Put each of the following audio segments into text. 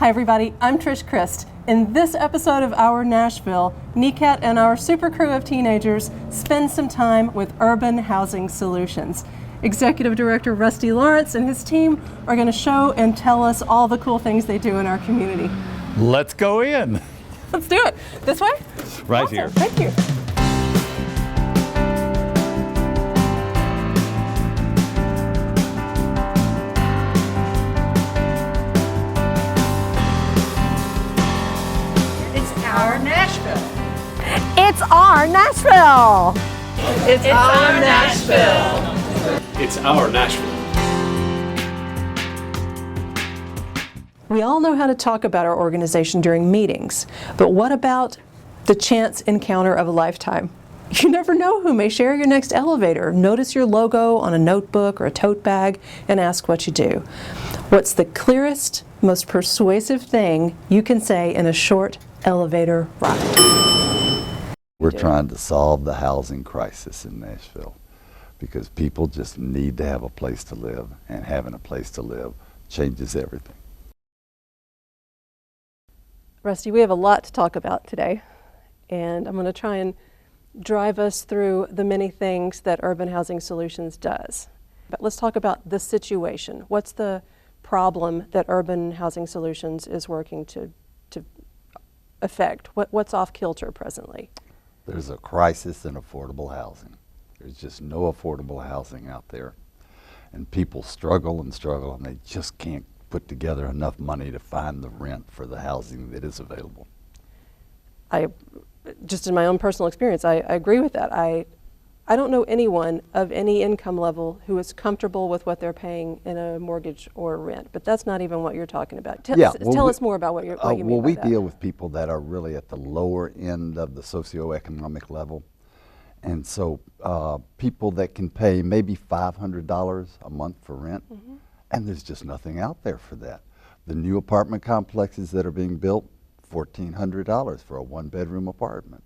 Hi everybody, I'm Trish Christ. In this episode of Our Nashville, NECAT and our super crew of teenagers spend some time with Urban Housing Solutions. Executive Director Rusty Lawrence and his team are going to show and tell us all the cool things they do in our community. Let's go in. Let's do it. This way? Right Awesome. here. Thank you. Our Nashville. It's our Nashville. It's our Nashville. It's our Nashville. We all know how to talk about our organization during meetings, but what about the chance encounter of a lifetime? You never know who may share your next elevator, notice your logo on a notebook or a tote bag, and ask what you do. What's the clearest, most persuasive thing you can say in a short elevator ride? We're trying to solve the housing crisis in Nashville because people just need to have a place to live, and having a place to live changes everything. Rusty, we have a lot to talk about today, and I'm going to try and drive us through the many things that Urban Housing Solutions does. But let's talk about the situation. What's the problem that Urban Housing Solutions is working to affect? What's off kilter presently? There's a crisis in affordable housing. There's just no affordable housing out there, and people struggle and struggle, and they just can't put together enough money to find the rent for the housing that is available. Just in my own personal experience, I agree with that. I don't know anyone of any income level who is comfortable with what they're paying in a mortgage or rent, but that's not even what you're talking about. Tell us more about what you mean by that. Well, we deal with people that are really at the lower end of the socioeconomic level, and so people that can pay maybe $500 a month for rent, and there's just nothing out there for that. The new apartment complexes that are being built, $1,400 for a one-bedroom apartment.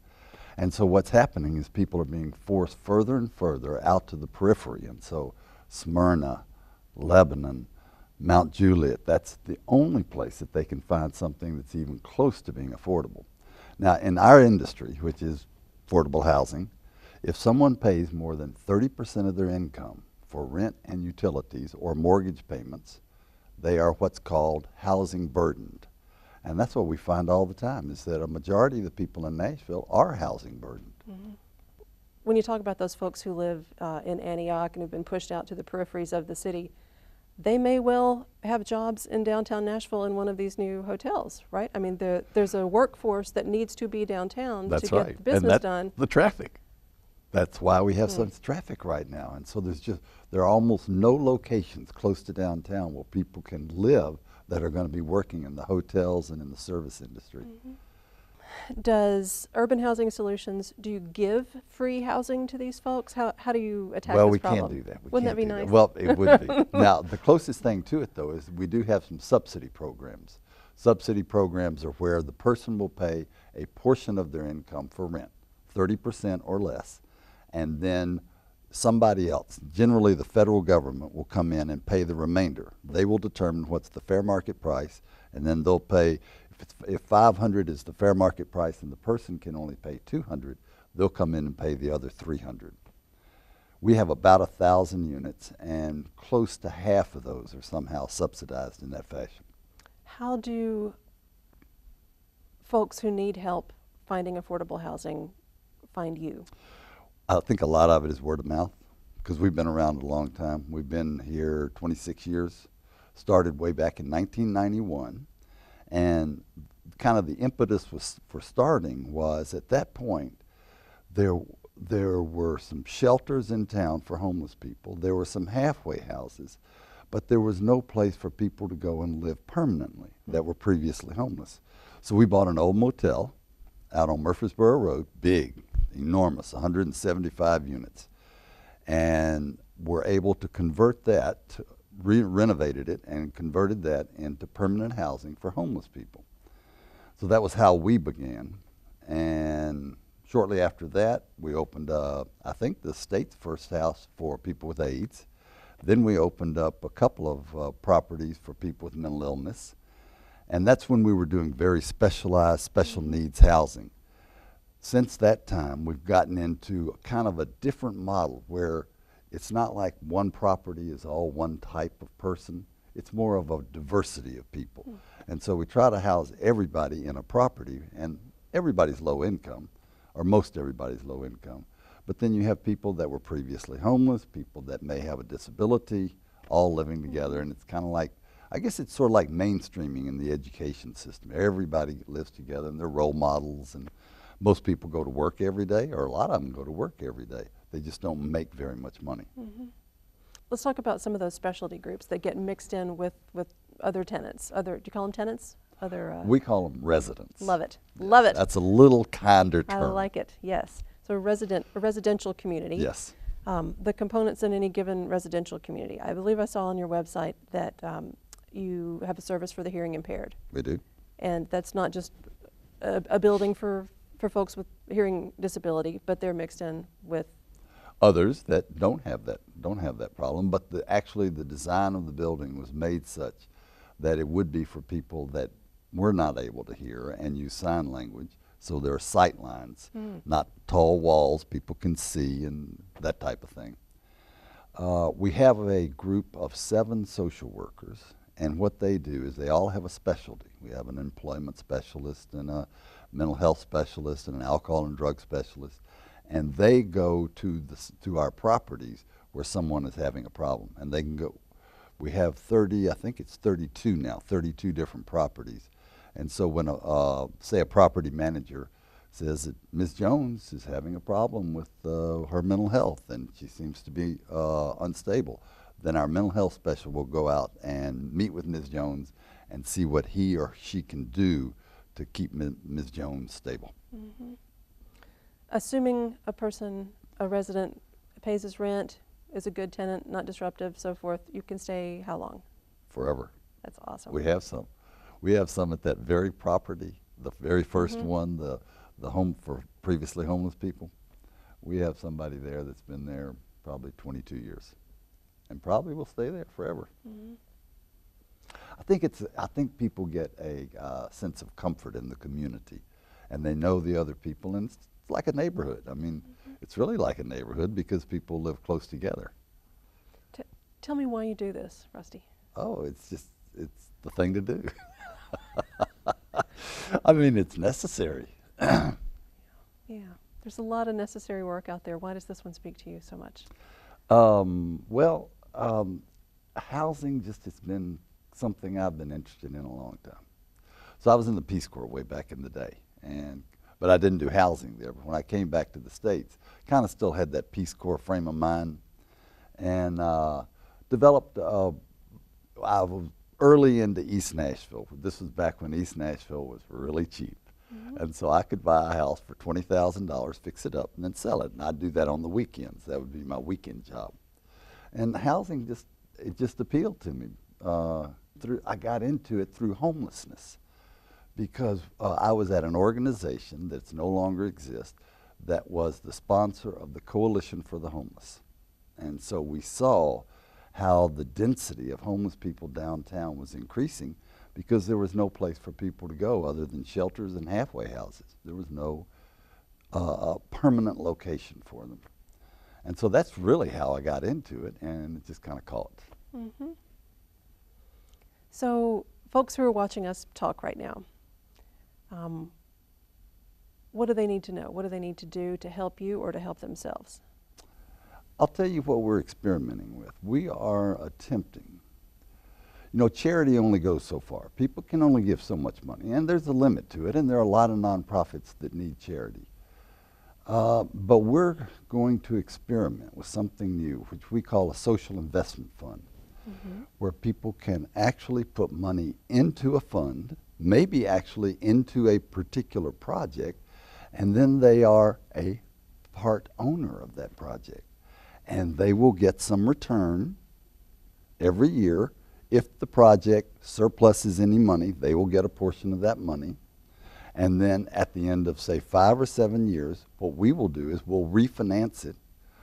And so what's happening is people are being forced further and further out to the periphery. And so Smyrna, Lebanon, Mount Juliet, that's the only place that they can find something that's even close to being affordable. Now, in our industry, which is affordable housing, if someone pays more than 30% of their income for rent and utilities or mortgage payments, they are what's called housing burdened. And that's what we find all the time, is that a majority of the people in Nashville are housing burdened. When you talk about those folks who live in Antioch and who've been pushed out to the peripheries of the city, they may well have jobs in downtown Nashville in one of these new hotels, right? I mean, there's a workforce that needs to be downtown to get the business done. The traffic. That's why we have such traffic right now. And so there are almost no locations close to downtown where people can live that are going to be working in the hotels and in the service industry. Does Urban Housing Solutions, do you give free housing to these folks? How do you attack this problem? Well, we can't do that. Wouldn't that be nice? Well, it would be. Now, the closest thing to it, though, is we do have some subsidy programs. Subsidy programs are where the person will pay a portion of their income for rent, 30% or less, and then somebody else, generally the federal government, will come in and pay the remainder. They will determine what's the fair market price, and then they'll pay, if 500 is the fair market price and the person can only pay 200, they'll come in and pay the other 300. We have about 1,000 units, and close to half of those are somehow subsidized in that fashion. How do folks who need help finding affordable housing find you? I think a lot of it is word of mouth, because we've been around a long time. We've been here 26 years, started way back in 1991, and kind of the impetus for starting was, at that point, there were some shelters in town for homeless people. There were some halfway houses, but there was no place for people to go and live permanently that were previously homeless. So we bought an old motel out on Murfreesboro Road, big, enormous, 175 units, and were able to convert that, renovated it and converted that into permanent housing for homeless people. So that was how we began, and shortly after that we opened up, I think, the state's first house for people with AIDS. Then we opened up a couple of properties for people with mental illness, And that's when we were doing very specialized, special needs housing. Since that time, we've gotten into kind of a different model where it's not like one property is all one type of person. It's more of a diversity of people. And so we try to house everybody in a property, and everybody's low income, or most everybody's low income. But then you have people that were previously homeless, people that may have a disability, all living together, and it's kind of like, I guess it's sort of like mainstreaming in the education system. Everybody lives together, and they're role models, and most people go to work every day, or a lot of them go to work every day. They just don't make very much money. Let's talk about some of those specialty groups that get mixed in with other tenants. Do you call them tenants? We call them residents. Love it. Love it. That's a little kinder I term. like it, yes. So a residential community. Yes. The components in any given residential community. I believe I saw on your website that you have a service for the hearing impaired. We do. And that's not just a building for folks with hearing disability, but they're mixed in with Others that don't have that problem, but actually the design of the building was made such that it would be for people that were not able to hear and use sign language. So there are sight lines, not tall walls people can see and that type of thing. We have a group of 7 social workers, and what they do is they all have a specialty. We have an employment specialist and a mental health specialist and an alcohol and drug specialist, and they go to our properties where someone is having a problem, and they can go. We have 30, I think it's 32 now, 32 different properties. And so when, say, a property manager says that Ms. Jones is having a problem with her mental health and she seems to be unstable, then our mental health specialist will go out and meet with Ms. Jones and see what he or she can do to keep Ms. Jones stable. assuming a resident pays his rent, is a good tenant, not disruptive, so forth, you can stay how long? Forever. That's awesome. We have some. We have some at that very property, the very first one, the home for previously homeless people. We have somebody there that's been there probably 22 years and probably will stay there forever. I think people get a sense of comfort in the community, and they know the other people, and it's like a neighborhood. I mean, it's really like a neighborhood because people live close together. Tell me why you do this, Rusty. Oh, it's the thing to do. I mean, it's necessary. Yeah, there's a lot of necessary work out there. Why does this one speak to you so much? Housing just has been something I've been interested in a long time. So I was in the Peace Corps way back in the day, but I didn't do housing there. But when I came back to the States, kind of still had that Peace Corps frame of mind, and developed. I was early into East Nashville. This was back when East Nashville was really cheap. And so I could buy a house for $20,000, fix it up, and then sell it. And I'd do that on the weekends. That would be my weekend job. And housing just appealed to me. I got into it through homelessness because I was at an organization that's no longer exists that was the sponsor of the Coalition for the Homeless. And so we saw how the density of homeless people downtown was increasing because there was no place for people to go other than shelters and halfway houses. There was no permanent location for them. And so that's really how I got into it, and it just kind of caught. So folks who are watching us talk right now, what do they need to know? What do they need to do to help you or to help themselves? I'll tell you what we're experimenting with. We are attempting. You know, charity only goes so far. People can only give so much money, and there's a limit to it, and there are a lot of nonprofits that need charity. But we're going to experiment with something new, which we call a social investment fund, where people can actually put money into a fund, maybe actually into a particular project, and then they are a part owner of that project. And they will get some return every year. If the project surpluses any money, they will get a portion of that money. And then at the end of, say, 5 or 7 years, what we will do is we'll refinance it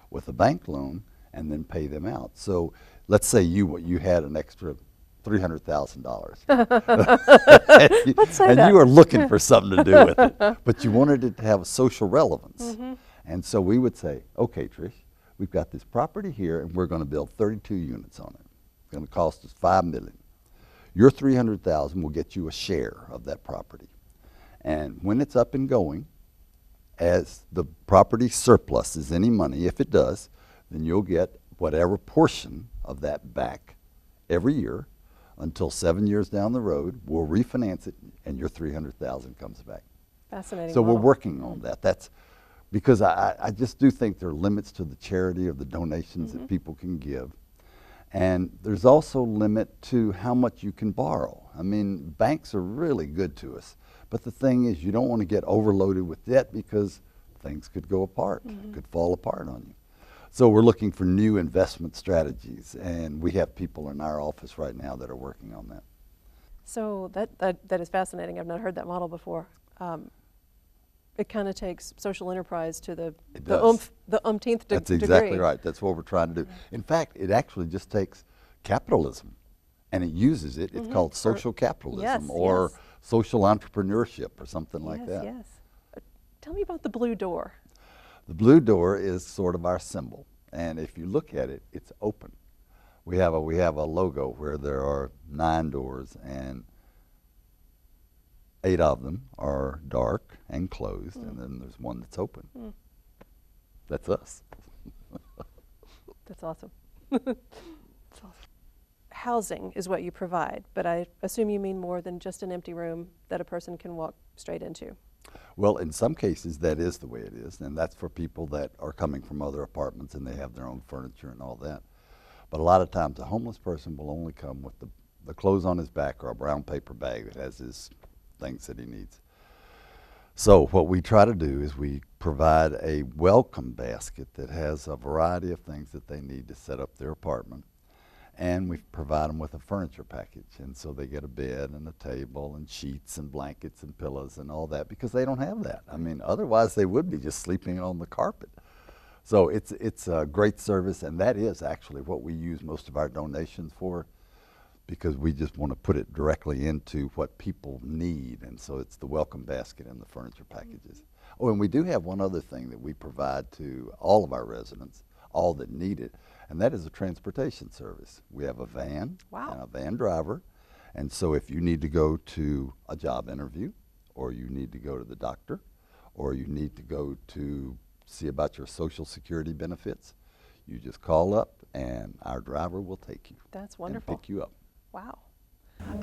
with a bank loan and then pay them out. So let's say you had an extra $300,000. Let's say and that. you were looking for something to do with it, but you wanted it to have a social relevance. And so we would say, okay, Trish, we've got this property here, and we're going to build 32 units on it. It's going to cost us $5 million. Your $300,000 will get you a share of that property. And when it's up and going, as the property surpluses any money, if it does, then you'll get whatever portion of that back every year until 7 years down the road. We'll refinance it, and your $300,000 comes back. Fascinating. So we're model. working on that. That's because I just do think there are limits to the charity of the donations that people can give. And there's also a limit to how much you can borrow. I mean, banks are really good to us. But the thing is, you don't want to get overloaded with debt because things could go apart, could fall apart on you. So we're looking for new investment strategies, and we have people in our office right now that are working on that. So that is fascinating. I've not heard that model before. It kind of takes social enterprise to the umpteenth degree. That's exactly right. That's what we're trying to do. In fact, it actually just takes capitalism, and it uses it. It's called social capitalism or social entrepreneurship or something like that. Yes. Tell me about the blue door. The blue door is sort of our symbol, and if you look at it, it's open. We have a logo where there are 9 doors, and 8 of them are dark and closed, and then there's one that's open. That's us. That's awesome. That's awesome. Housing is what you provide, but I assume you mean more than just an empty room that a person can walk straight into. Well, in some cases, that is the way it is, and that's for people that are coming from other apartments and they have their own furniture and all that. But a lot of times, a homeless person will only come with the clothes on his back or a brown paper bag that has his things that he needs. So what we try to do is we provide a welcome basket that has a variety of things that they need to set up their apartment. And we provide them with a furniture package. And so they get a bed and a table and sheets and blankets and pillows and all that because they don't have that. I mean, otherwise they would be just sleeping on the carpet. So it's a great service, and that is actually what we use most of our donations for, because we just want to put it directly into what people need. And so it's the welcome basket and the furniture packages. Oh, and we do have one other thing that we provide to all of our residents, all that need it, and that is a transportation service. We have a van and a van driver, and so if you need to go to a job interview, or you need to go to the doctor, or you need to go to see about your Social Security benefits, you just call up and our driver will take you. That's wonderful. And pick you up. Wow.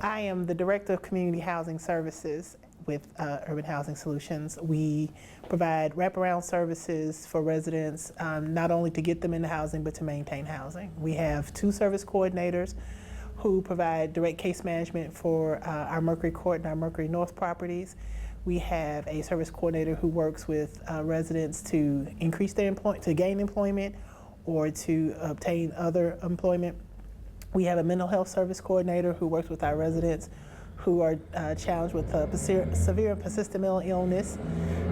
I am the Director of Community Housing Services with Urban Housing Solutions. We provide wraparound services for residents, not only to get them into housing, but to maintain housing. We have 2 service coordinators who provide direct case management for our Mercury Court and our Mercury North properties. We have a service coordinator who works with residents to increase their employment, to gain employment, or to obtain other employment. We have a mental health service coordinator who works with our residents who are challenged with severe and persistent mental illness.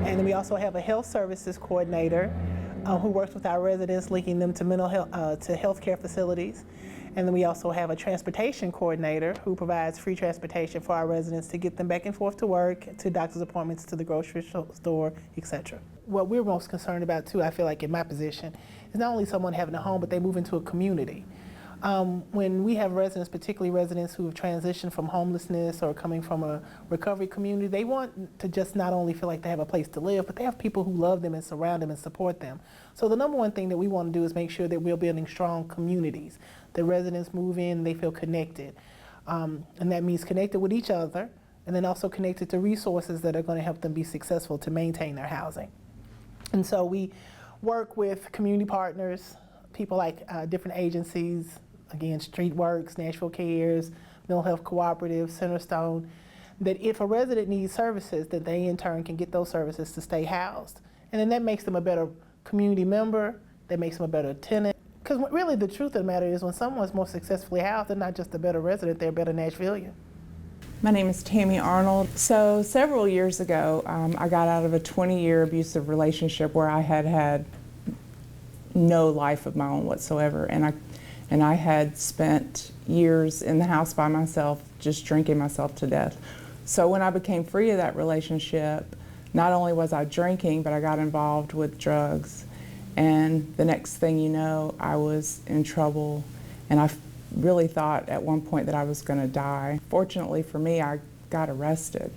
And then we also have a health services coordinator who works with our residents, linking them to mental health, to healthcare facilities. And then we also have a transportation coordinator who provides free transportation for our residents to get them back and forth to work, to doctor's appointments, to the grocery store, etc. What we're most concerned about too, I feel like in my position, is not only someone having a home, but they move into a community. When we have residents, particularly residents who have transitioned from homelessness or coming from a recovery community, they want to just not only feel like they have a place to live, but they have people who love them and surround them and support them. So the number one thing that we want to do is make sure that we're building strong communities. The residents move in and they feel connected. And that means connected with each other, and then also connected to resources that are going to help them be successful to maintain their housing. And so we work with community partners, people like different agencies, again, StreetWorks, Nashville Cares, Mental Health Cooperative, Centerstone, that if a resident needs services, that they in turn can get those services to stay housed. And then that makes them a better community member, that makes them a better tenant. Because really the truth of the matter is when someone's more successfully housed, they're not just a better resident, they're a better Nashvilleian. My name is Tammy Arnold. So several years ago, I got out of a 20-year abusive relationship where I had no life of my own whatsoever. And and I had spent years in the house by myself, just drinking myself to death. So when I became free of that relationship, not only was I drinking, but I got involved with drugs. And the next thing you know, I was in trouble, and I really thought at one point that I was going to die. Fortunately for me, I got arrested.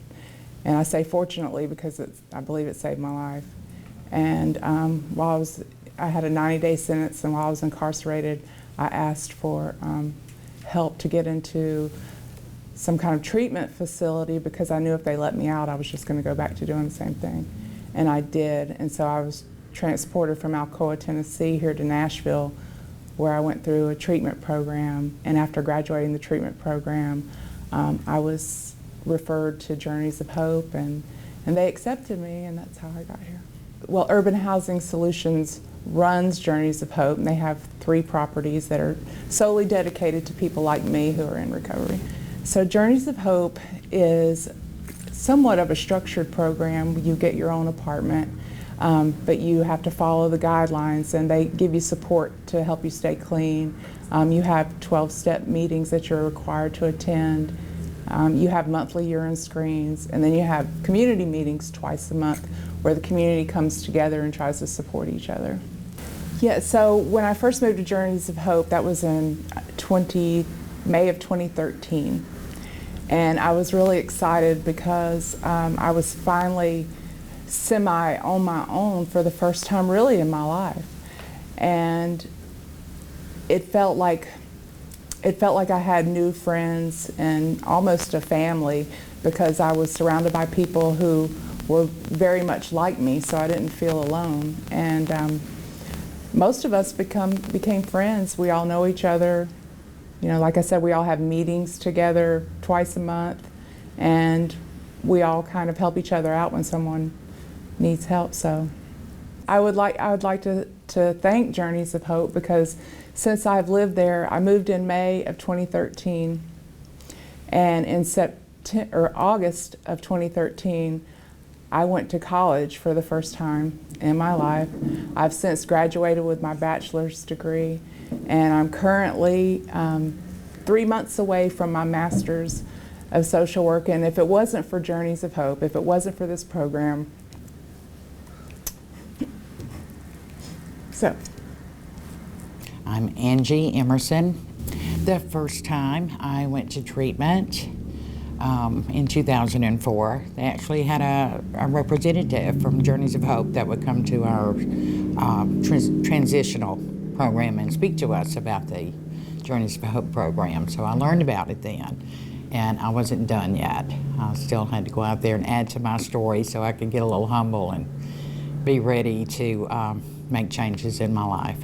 And I say fortunately because I believe it saved my life. And while I had a 90-day sentence, and while I was incarcerated, I asked for help to get into some kind of treatment facility because I knew if they let me out, I was just going to go back to doing the same thing. And I did. And so I was transported from Alcoa, Tennessee here to Nashville, where I went through a treatment program. And after graduating the treatment program, I was referred to Journeys of Hope, and they accepted me, and that's how I got here. Well, Urban Housing Solutions runs Journeys of Hope, and they have 3 properties that are solely dedicated to people like me who are in recovery. So Journeys of Hope is somewhat of a structured program. You get your own apartment, but you have to follow the guidelines, and they give you support to help you stay clean. You have 12-step meetings that you're required to attend. You have monthly urine screens, and then you have community meetings twice a month where the community comes together and tries to support each other. Yeah, so when I first moved to Journeys of Hope, that was in May of 2013. And I was really excited because I was finally semi on my own for the first time really in my life. And it felt like I had new friends and almost a family because I was surrounded by people who were very much like me, so I didn't feel alone. And most of us became friends. We all know each other. You know, like I said, we all have meetings together twice a month, and we all kind of help each other out when someone needs help. So I would like to thank Journeys of Hope because since I've lived there, I moved in May of 2013, and in August of 2013, I went to college for the first time in my life. I've since graduated with my bachelor's degree, and I'm currently 3 months away from my master's of social work. And if it wasn't for Journeys of Hope, if it wasn't for this program, so. I'm Angie Emerson. The first time I went to treatment in 2004, they actually had a representative from Journeys of Hope that would come to our transitional program and speak to us about the Journeys of Hope program. So I learned about it then, and I wasn't done yet. I still had to go out there and add to my story so I could get a little humble and be ready to make changes in my life.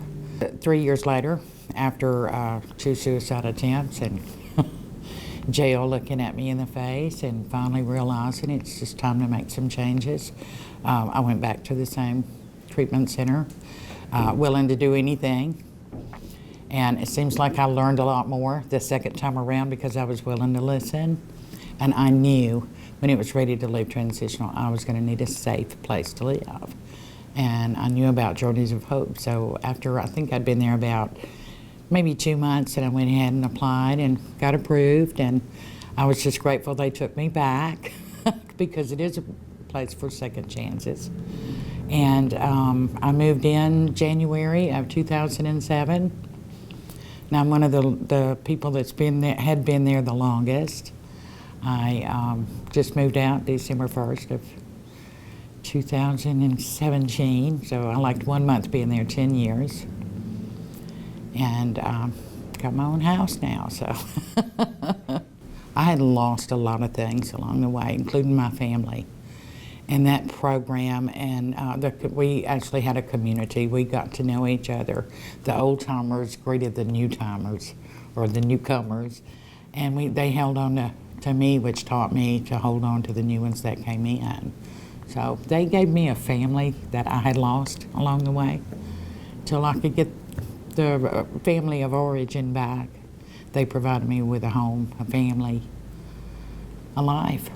3 years later, after 2 suicide attempts and jail looking at me in the face and finally realizing it's just time to make some changes, I went back to the same treatment center, willing to do anything. And it seems like I learned a lot more the second time around because I was willing to listen. And I knew when it was ready to leave transitional, I was going to need a safe place to live. And I knew about Journeys of Hope. So after, I think I'd been there about maybe 2 months, and I went ahead and applied and got approved. And I was just grateful they took me back because it is a place for second chances. And I moved in January of 2007. Now I'm one of the people that's been there, had been there the longest. I just moved out December 1st of 2017, so I liked 1 month being there 10 years. And got my own house now, so. I had lost a lot of things along the way, including my family. And that program, and we actually had a community. We got to know each other. The old timers greeted the new timers, or the newcomers, and they held on to me, which taught me to hold on to the new ones that came in. So they gave me a family that I had lost along the way till I could get the family of origin back. They provided me with a home, a family, a life.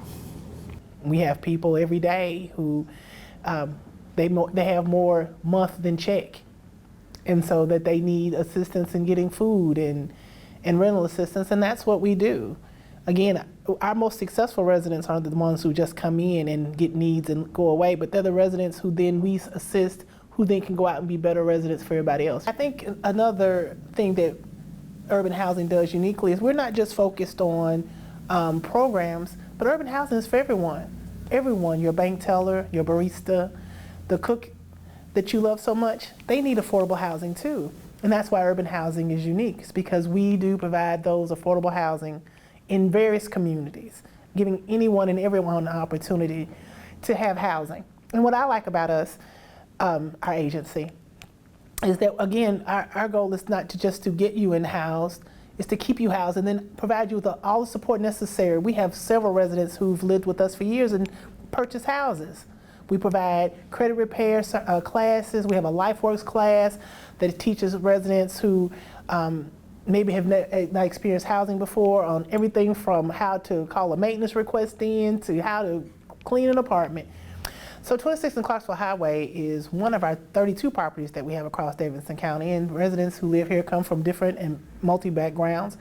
We have people every day who they have more month than check. and so that they need assistance in getting food and rental assistance, and that's what we do. Again, our most successful residents aren't the ones who just come in and get needs and go away, but they're the residents who then we assist, who then can go out and be better residents for everybody else. I think another thing that urban housing does uniquely is we're not just focused on programs, but urban housing is for everyone. Everyone, your bank teller, your barista, the cook that you love so much, they need affordable housing too. And that's why urban housing is unique. It's because we do provide those affordable housing in various communities, giving anyone and everyone an opportunity to have housing. And what I like about us, our agency, is that again, our goal is not to just to get you in housed, is to keep you housed and then provide you with all the support necessary. We have several residents who've lived with us for years and purchased houses. We provide credit repair classes. We have a LifeWorks class that teaches residents who maybe have not experienced housing before on everything from how to call a maintenance request in to how to clean an apartment. So 26 and Clarksville Highway is one of our 32 properties that we have across Davidson County, and residents who live here come from different and multi-backgrounds.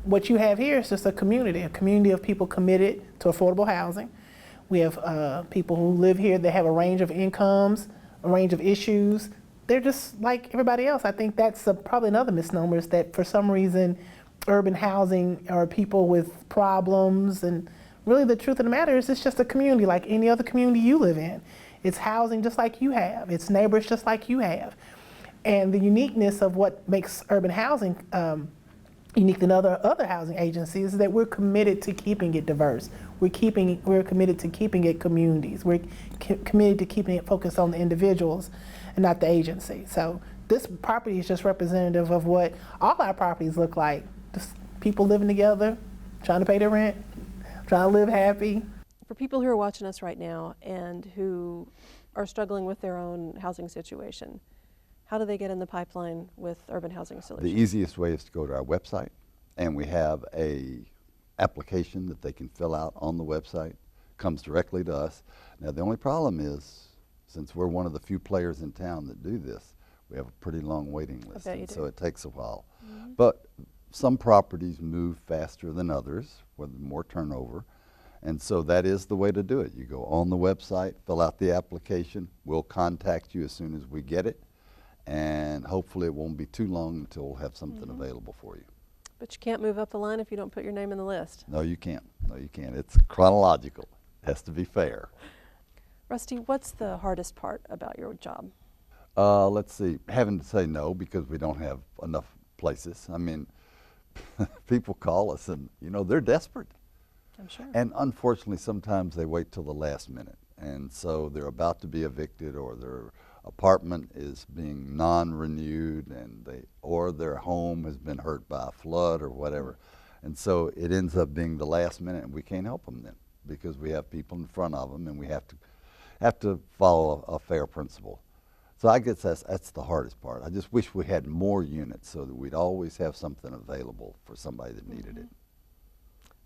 What you have here is just a community of people committed to affordable housing. We have people who live here that have a range of incomes, a range of issues. They're just like everybody else. I think that's probably another misnomer, is that for some reason urban housing are people with problems, and really the truth of the matter is it's just a community like any other community you live in. It's housing just like you have. It's neighbors just like you have. And the uniqueness of what makes urban housing unique than other housing agencies is that we're committed to keeping it diverse. We're committed to keeping it communities. We're committed to keeping it focused on the individuals and not the agency. So this property is just representative of what all our properties look like. Just people living together, trying to pay their rent, trying to live happy. For people who are watching us right now and who are struggling with their own housing situation, how do they get in the pipeline with Urban Housing Solutions? The easiest way is to go to our website, and we have a application that they can fill out on the website. Comes directly to us. Now the only problem is, since we're one of the few players in town that do this, we have a pretty long waiting list, and so it takes a while. Mm-hmm. But some properties move faster than others, with more turnover, and so that is the way to do it. You go on the website, fill out the application, we'll contact you as soon as we get it, and hopefully it won't be too long until we'll have something available for you. But you can't move up the line if you don't put your name in the list. No, you can't. No, you can't. It's chronological. It has to be fair. Rusty, what's the hardest part about your job? Let's see, having to say no because we don't have enough places. I mean, people call us and, you know, they're desperate. I'm sure. And unfortunately, sometimes they wait till the last minute. And so they're about to be evicted, or their apartment is being non-renewed, and or their home has been hurt by a flood or whatever. And so it ends up being the last minute, and we can't help them then because we have people in front of them, and we have to follow a fair principle. So I guess that's the hardest part. I just wish we had more units so that we'd always have something available for somebody that needed it.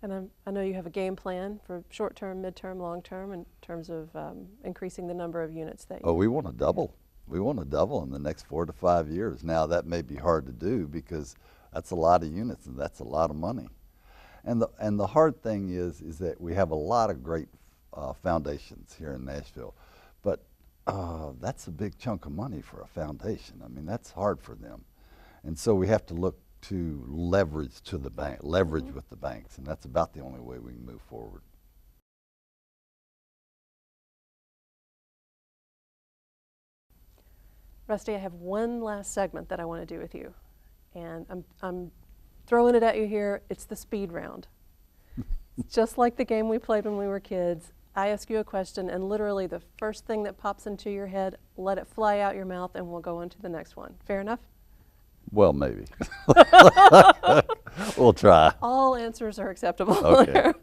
And I know you have a game plan for short-term, mid-term, long-term in terms of increasing the number of units that you... Oh, we want to double. We want to double in the next 4 to 5 years. Now, that may be hard to do because that's a lot of units and that's a lot of money. And the hard thing is that we have a lot of great foundations here in Nashville, but that's a big chunk of money for a foundation. I mean, that's hard for them. And so we have to look to leverage to the bank, leverage with the banks, and that's about the only way we can move forward. Rusty, I have one last segment that I want to do with you, and I'm throwing it at you here. It's the speed round. Just like the game we played when we were kids, I ask you a question, and literally the first thing that pops into your head, let it fly out your mouth, and we'll go on to the next one. Fair enough? Well, maybe. We'll try. All answers are acceptable. Okay.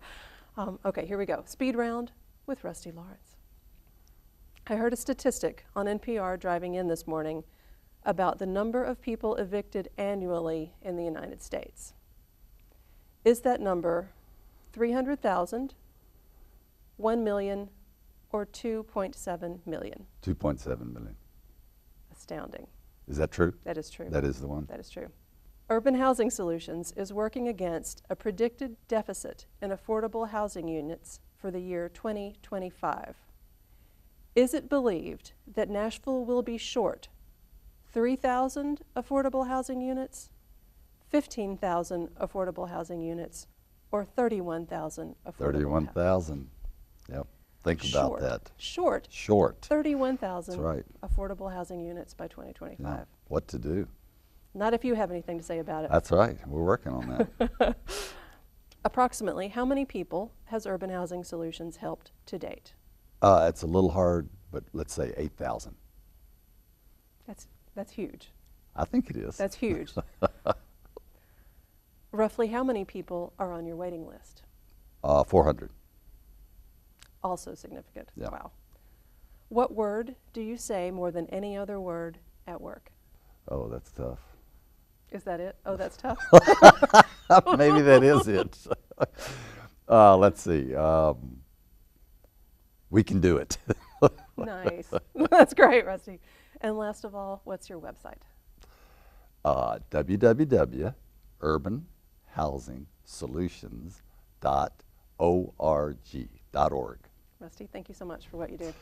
Okay, here we go. Speed round with Rusty Lawrence. I heard a statistic on NPR driving in this morning about the number of people evicted annually in the United States. Is that number 300,000, 1 million, or 2.7 million? 2.7 million. Astounding. Is that true? That is true. That is the one? That is true. Urban Housing Solutions is working against a predicted deficit in affordable housing units for the year 2025. Is it believed that Nashville will be short 3,000 affordable housing units, 15,000 affordable housing units, or 31,000 affordable? 31,000. Yep. Think about that. Short. Short. 31,000 That's right. affordable housing units by 2025. Yeah. What to do? Not if you have anything to say about it. That's right. We're working on that. Approximately how many people has Urban Housing Solutions helped to date? It's a little hard, but let's say 8,000. That's huge. I think it is. That's huge. Roughly how many people are on your waiting list? 400. Also significant. Yeah. Wow. What word do you say more than any other word at work? Oh, that's tough. Is that it? Oh, that's tough. Maybe that is it. Let's see. We can do it. Nice. That's great, Rusty. And last of all, what's your website? www.urbanhousingsolutions.org. Rusty, thank you so much for what you do.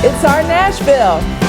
It's our Nashville.